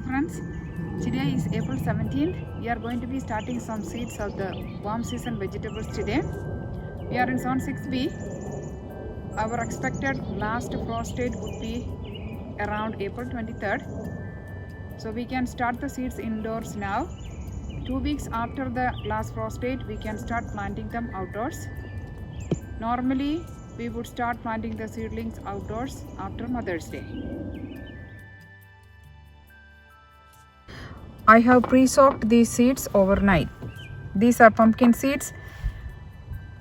friends, today is April 17th. We are going to be starting some seeds of the warm season vegetables today. We are in zone 6B. Our expected last frost date would be around April 23rd. So we can start the seeds indoors now. 2 weeks after the last frost date, we can start planting them outdoors. Normally, we would start planting the seedlings outdoors after Mother's Day. I have pre-soaked these seeds overnight. These are pumpkin seeds,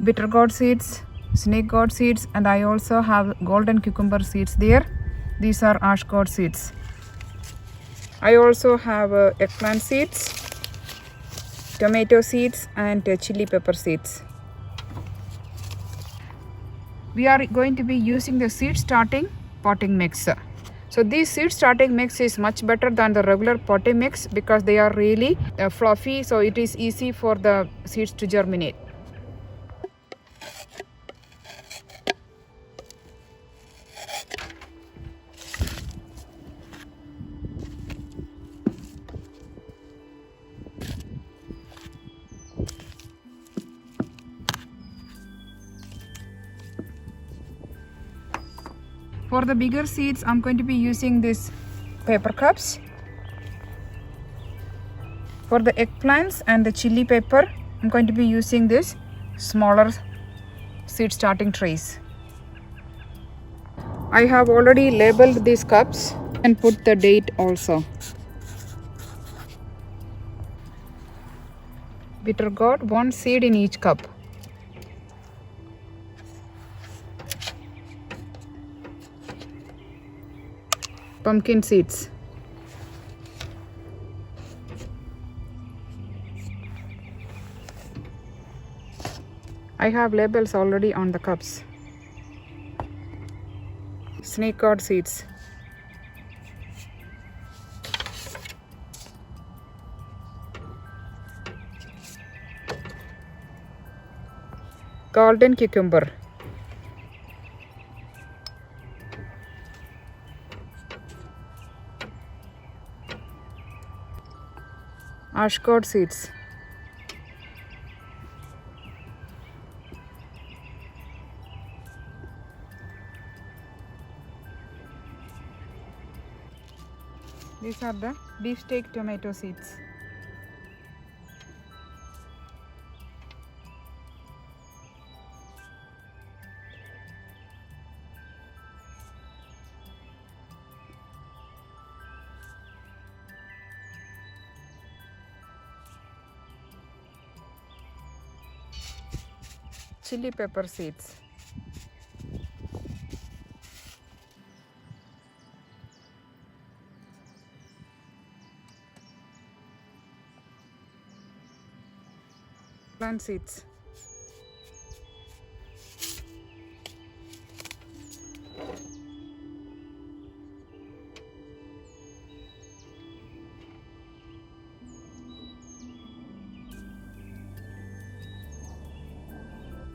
bitter gourd seeds, snake gourd seeds, and I also have golden cucumber seeds there. These are ash gourd seeds. I also have eggplant seeds, tomato seeds, and chili pepper seeds. We are going to be using the seed starting potting mix. So this seed starting mix is much better than the regular potting mix because they are really fluffy, so it is easy for the seeds to germinate. For the bigger seeds, I'm going to be using these paper cups. For the eggplants and the chili pepper, I'm going to be using this smaller seed starting trays. I have already labeled these cups and put the date also. Bitter gourd, 1 seed in each cup. Pumpkin seeds. I have labels already on the cups. Snake gourd seeds. Golden cucumber. Ash gourd seeds. These are the beefsteak tomato seeds. Chili pepper seeds. Plant seeds.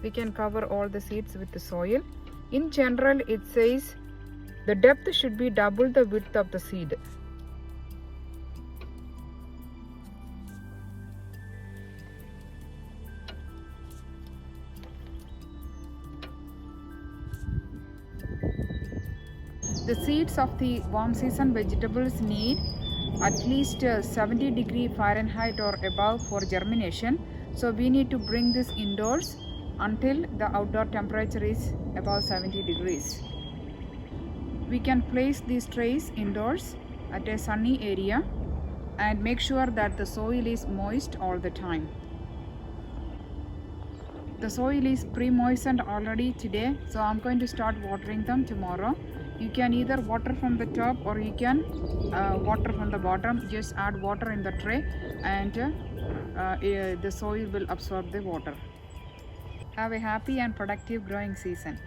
We can cover all the seeds with the soil. In general, it says the depth should be double the width of the seed. The seeds of the warm season vegetables need at least 70 degree Fahrenheit or above for germination. So we need to bring this indoors until the outdoor temperature is above 70 degrees. We can place these trays indoors at a sunny area and make sure that the soil is moist all the time. The soil is pre-moistened already today, so I'm going to start watering them tomorrow. You can either water from the top or you can water from the bottom. Just add water in the tray and the soil will absorb the water. Have a happy and productive growing season.